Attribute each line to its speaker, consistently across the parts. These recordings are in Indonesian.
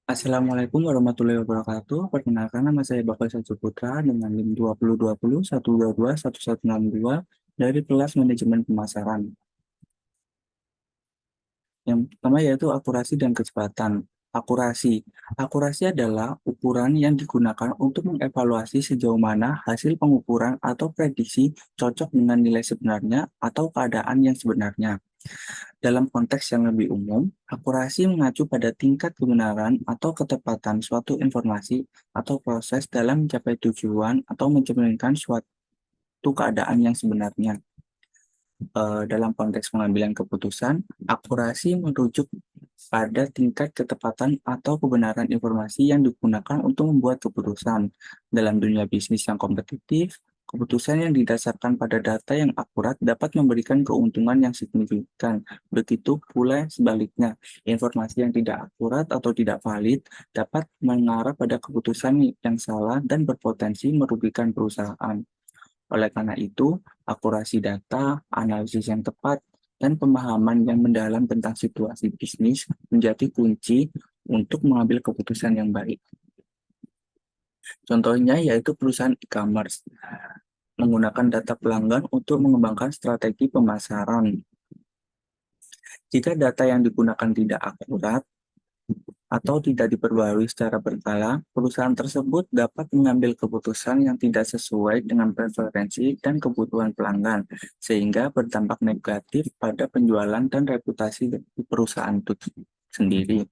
Speaker 1: Assalamualaikum warahmatullahi wabarakatuh. Perkenalkan nama saya Bapak Sajud Putra dengan NIM 2020 122 1162 dari kelas Manajemen Pemasaran. Yang pertama yaitu akurasi dan kecepatan. Akurasi. Akurasi adalah ukuran yang digunakan untuk mengevaluasi sejauh mana hasil pengukuran atau prediksi cocok dengan nilai sebenarnya atau keadaan yang sebenarnya. Dalam konteks yang lebih umum, akurasi mengacu pada tingkat kebenaran atau ketepatan suatu informasi atau proses dalam mencapai tujuan atau mencerminkan suatu keadaan yang sebenarnya. Dalam konteks pengambilan keputusan, akurasi merujuk pada tingkat ketepatan atau kebenaran informasi yang digunakan untuk membuat keputusan. Dalam dunia bisnis yang kompetitif, keputusan yang didasarkan pada data yang akurat dapat memberikan keuntungan yang signifikan. Begitu pula sebaliknya, informasi yang tidak akurat atau tidak valid dapat mengarah pada keputusan yang salah dan berpotensi merugikan perusahaan. Oleh karena itu, akurasi data, analisis yang tepat, dan pemahaman yang mendalam tentang situasi bisnis menjadi kunci untuk mengambil keputusan yang baik. Contohnya yaitu perusahaan e-commerce menggunakan data pelanggan untuk mengembangkan strategi pemasaran. Jika data yang digunakan tidak akurat, atau tidak diperbarui secara berkala, perusahaan tersebut dapat mengambil keputusan yang tidak sesuai dengan preferensi dan kebutuhan pelanggan, sehingga berdampak negatif pada penjualan dan reputasi perusahaan itu sendiri.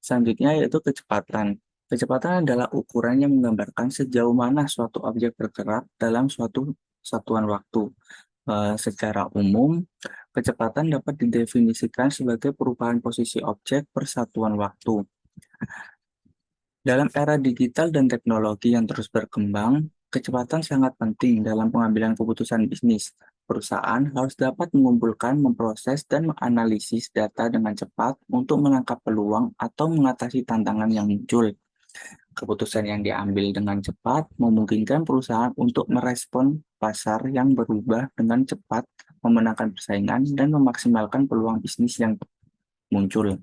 Speaker 1: Selanjutnya yaitu kecepatan. Kecepatan adalah ukuran yang menggambarkan sejauh mana suatu objek bergerak dalam suatu satuan waktu. Secara umum, kecepatan dapat didefinisikan sebagai perubahan posisi objek per satuan waktu. Dalam era digital dan teknologi yang terus berkembang, kecepatan sangat penting dalam pengambilan keputusan bisnis. Perusahaan harus dapat mengumpulkan, memproses, dan menganalisis data dengan cepat untuk menangkap peluang atau mengatasi tantangan yang muncul. Keputusan yang diambil dengan cepat memungkinkan perusahaan untuk merespon pasar yang berubah dengan cepat, memenangkan persaingan, dan memaksimalkan peluang bisnis yang muncul.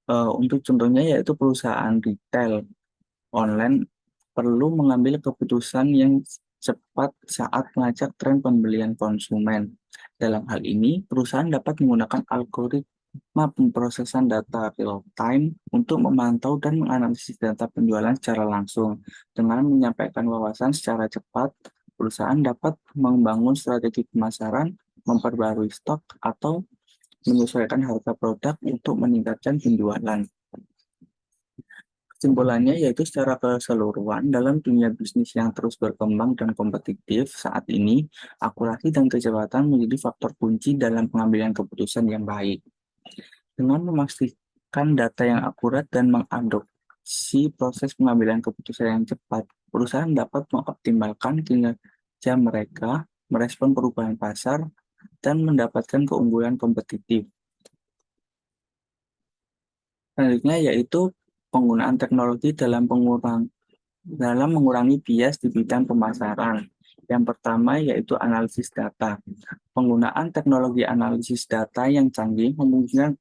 Speaker 1: Untuk contohnya yaitu perusahaan retail online perlu mengambil keputusan yang cepat saat melacak tren pembelian konsumen. Dalam hal ini, perusahaan dapat menggunakan algoritma pemrosesan data real-time untuk memantau dan menganalisis data penjualan secara langsung. Dengan menyampaikan wawasan secara cepat, perusahaan dapat membangun strategi pemasaran, memperbarui stok, atau menyesuaikan harga produk untuk meningkatkan penjualan. Kesimpulannya yaitu secara keseluruhan dalam dunia bisnis yang terus berkembang dan kompetitif saat ini, akurasi dan kecepatan menjadi faktor kunci dalam pengambilan keputusan yang baik. Dengan memastikan data yang akurat dan mengadopsi proses pengambilan keputusan yang cepat, perusahaan dapat mengoptimalkan kinerja mereka, merespon perubahan pasar, dan mendapatkan keunggulan kompetitif. Selanjutnya yaitu penggunaan teknologi dalam mengurangi bias di bidang pemasaran. Yang pertama yaitu analisis data. Penggunaan teknologi analisis data yang canggih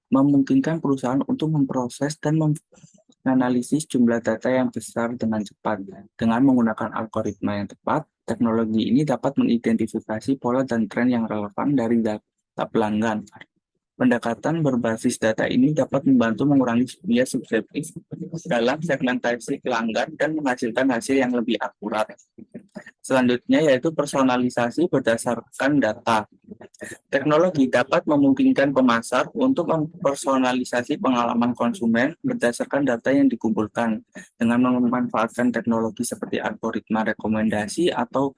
Speaker 1: memungkinkan perusahaan untuk memproses dan menganalisis jumlah data yang besar dengan cepat. Dengan menggunakan algoritma yang tepat, teknologi ini dapat mengidentifikasi pola dan tren yang relevan dari data pelanggan. Pendekatan berbasis data ini dapat membantu mengurangi bias subjektif dalam segmentasi pelanggan dan menghasilkan hasil yang lebih akurat. Selanjutnya yaitu personalisasi berdasarkan data. Teknologi dapat memungkinkan pemasar untuk mempersonalisasi pengalaman konsumen berdasarkan data yang dikumpulkan dengan memanfaatkan teknologi seperti algoritma rekomendasi atau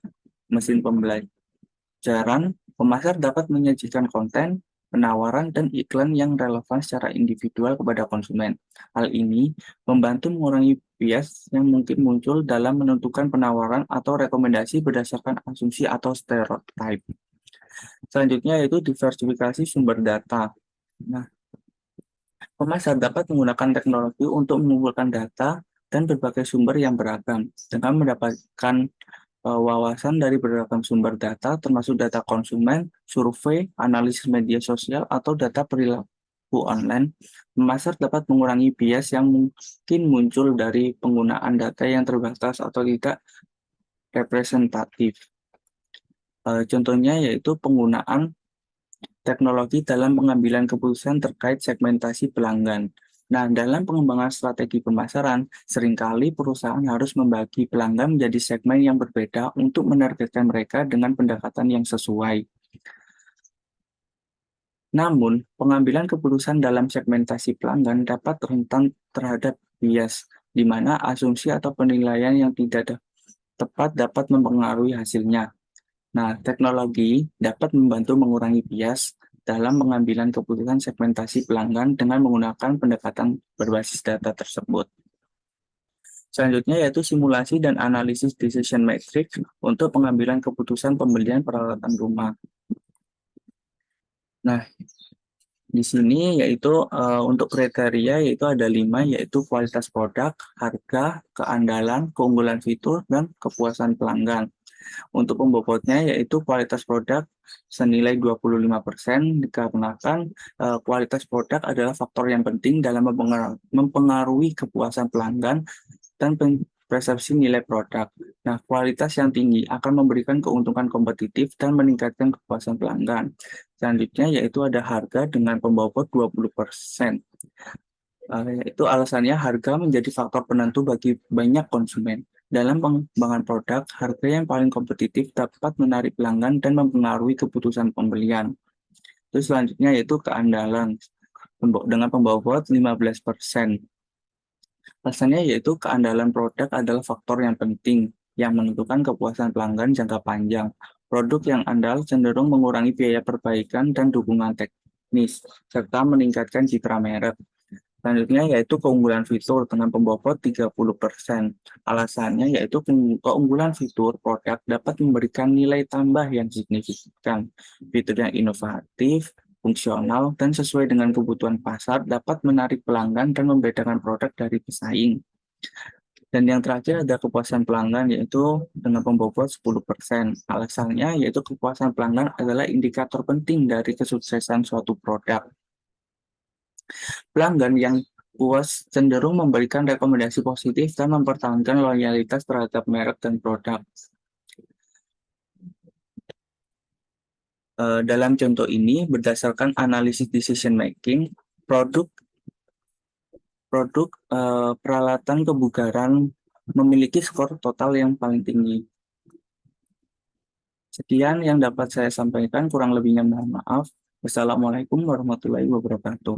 Speaker 1: mesin pembelajaran. Pemasar dapat menyajikan konten, penawaran, dan iklan yang relevan secara individual kepada konsumen. Hal ini membantu mengurangi bias yang mungkin muncul dalam menentukan penawaran atau rekomendasi berdasarkan asumsi atau stereotip. Selanjutnya yaitu diversifikasi sumber data. Nah, pemasar dapat menggunakan teknologi untuk mengumpulkan data dan berbagai sumber yang beragam dengan mendapatkan wawasan dari beragam sumber data, termasuk data konsumen, survei, analisis media sosial, atau data perilaku buku online, pemasar dapat mengurangi bias yang mungkin muncul dari penggunaan data yang terbatas atau tidak representatif. Contohnya yaitu penggunaan teknologi dalam pengambilan keputusan terkait segmentasi pelanggan. Nah, dalam pengembangan strategi pemasaran, seringkali perusahaan harus membagi pelanggan menjadi segmen yang berbeda untuk menargetkan mereka dengan pendekatan yang sesuai. Namun, pengambilan keputusan dalam segmentasi pelanggan dapat rentan terhadap bias, di mana asumsi atau penilaian yang tidak tepat dapat mempengaruhi hasilnya. Nah, teknologi dapat membantu mengurangi bias dalam pengambilan keputusan segmentasi pelanggan dengan menggunakan pendekatan berbasis data tersebut. Selanjutnya yaitu simulasi dan analisis decision matrix untuk pengambilan keputusan pembelian peralatan rumah. Nah, di sini yaitu untuk kriteria yaitu ada 5, yaitu kualitas produk, harga, keandalan, keunggulan fitur, dan kepuasan pelanggan. Untuk pembobotnya yaitu kualitas produk senilai 25% dikarenakan kualitas produk adalah faktor yang penting dalam mempengaruhi kepuasan pelanggan dan persepsi nilai produk. Nah, kualitas yang tinggi akan memberikan keuntungan kompetitif dan meningkatkan kepuasan pelanggan. Selanjutnya yaitu ada harga dengan pembobot 20%. Itu alasannya harga menjadi faktor penentu bagi banyak konsumen. Dalam pengembangan produk, harga yang paling kompetitif dapat menarik pelanggan dan mempengaruhi keputusan pembelian. Terus selanjutnya yaitu keandalan dengan pembobot 15%. Alasannya yaitu keandalan produk adalah faktor yang penting yang menentukan kepuasan pelanggan jangka panjang. Produk yang andal cenderung mengurangi biaya perbaikan dan dukungan teknis, serta meningkatkan citra merek. Selanjutnya yaitu keunggulan fitur dengan pembobot 30%. Alasannya yaitu keunggulan fitur produk dapat memberikan nilai tambah yang signifikan. Fitur yang inovatif, fungsional, dan sesuai dengan kebutuhan pasar dapat menarik pelanggan dan membedakan produk dari pesaing. Dan yang terakhir ada kepuasan pelanggan yaitu dengan pembobot 10%. Alasannya yaitu kepuasan pelanggan adalah indikator penting dari kesuksesan suatu produk. Pelanggan yang puas cenderung memberikan rekomendasi positif dan mempertahankan loyalitas terhadap merek dan produk. Dalam contoh ini, berdasarkan analisis decision making, produk peralatan kebugaran memiliki skor total yang paling tinggi. Sekian yang dapat saya sampaikan, kurang lebihnya mohon maaf. Wassalamualaikum warahmatullahi wabarakatuh.